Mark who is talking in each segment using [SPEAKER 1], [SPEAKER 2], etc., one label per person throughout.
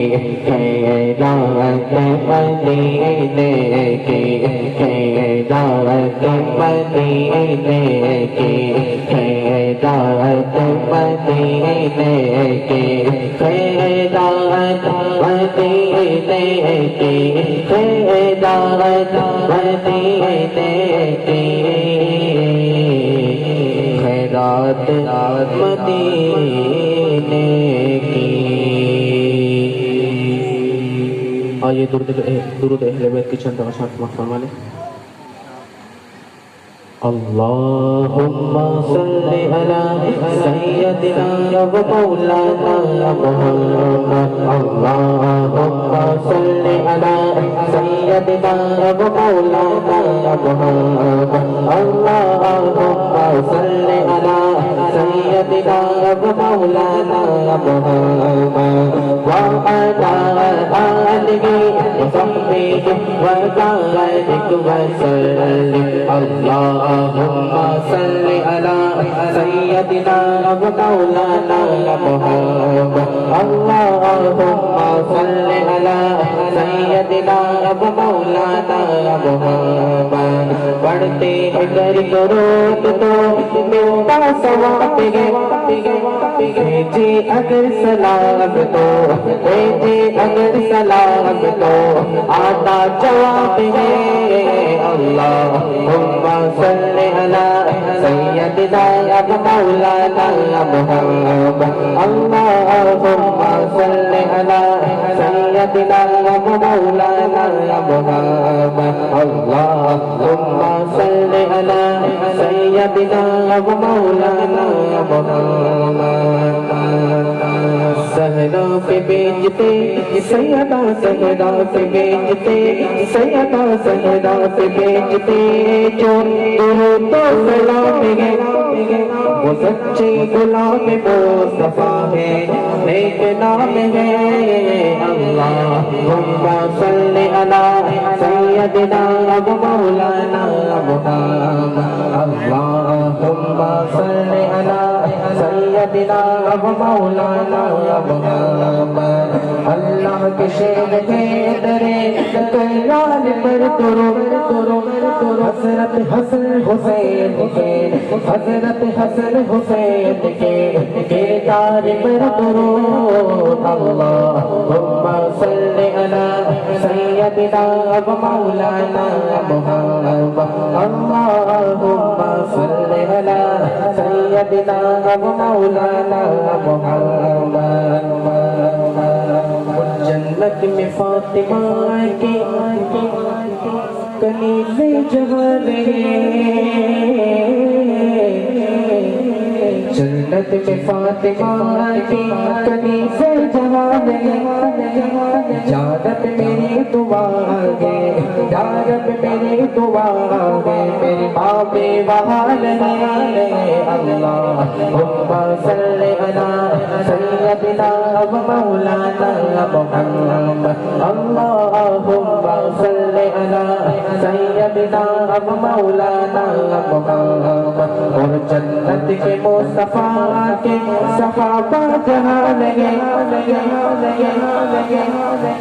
[SPEAKER 1] خیرات مدینے کی خیرات مدینے کی خیرات مدینے کی خیرات مدینے کی خیرات مدینے کی خیرات مدینے کی. آئیے درود اہل بیت کی چند اشعار سماعت فرما لیں. اللہم صل علی سیدنا و مولانا محمد. اللہم صل علی سیدنا و مولانا محمد. اللہم صل علی سیدنا و مولانا محمد وعلی آلہ وصحبہ وبارک وسلم. اللہم صل علی سیدنا و مولانا محمد. اللہم صل علی سیدنا و مولانا محمد. پڑھتے اگر درود تو ملتا ثواب ہے، بھیجے اگر سلام تو بھیجے اگر سلام تو آتا جواب ہے. اللہم صل علی سیدنا و مولانا محمد. اللہم صل علی سیدنا و مولانا محمد. اللہم صل علی سیدنا و مولانا محمد. صحرا پہ بیچتے سیدہ صحرا پہ بیچتے سیدہ صحرا پہ بیچتے جو درود و سلام ہے وہ سچے غلام مصطفیٰ ہے، نیک نام ہے. اللہم صل علی سیدنا و مولانا محمد. اللہم صل علی سیدنا و مولانا محمد. اللہ کے شیر ہے درے کلال پر حضرت حسن حسین کے حضرت حسن حسین کے کردار پر درود. اللہم صل علی سیدنا و مولانا محمد. اللہم صل علی سیدنا و مولانا محمد. جنت میں فاطمہ کی کنیزِ جہاں رہے، جنت میں فاطمہ کی کنیزِ جہاں رہے. یا رب میری دعا ہے، یا رب میری دعا ہے، میری ماں بے وہاں رہے. اللہم صل علی سیدنا و مولانا محمد. اللہم صل علی سیدنا و مولانا محمد. اور جنت کے مصطفیٰ کے صحابہ جہاں لگے،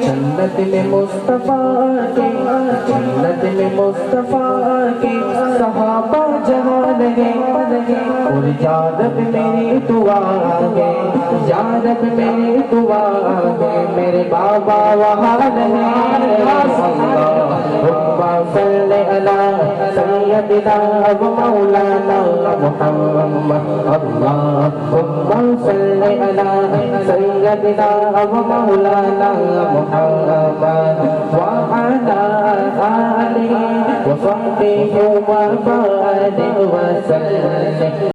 [SPEAKER 1] جنت میں مصطفیٰ کے جنت میں مصطفیٰ کے صحابہ جہاں لگے. اور یا رب میری دعا ہے، یا رب میری دعا ہے، میرے بابا وہاں رہے. اللہم صل علی سیدنا و مولانا محمد. اللہم صل علی سیدنا و مولانا محمد وعلی آلہ وصحبہ وبارک وسلم.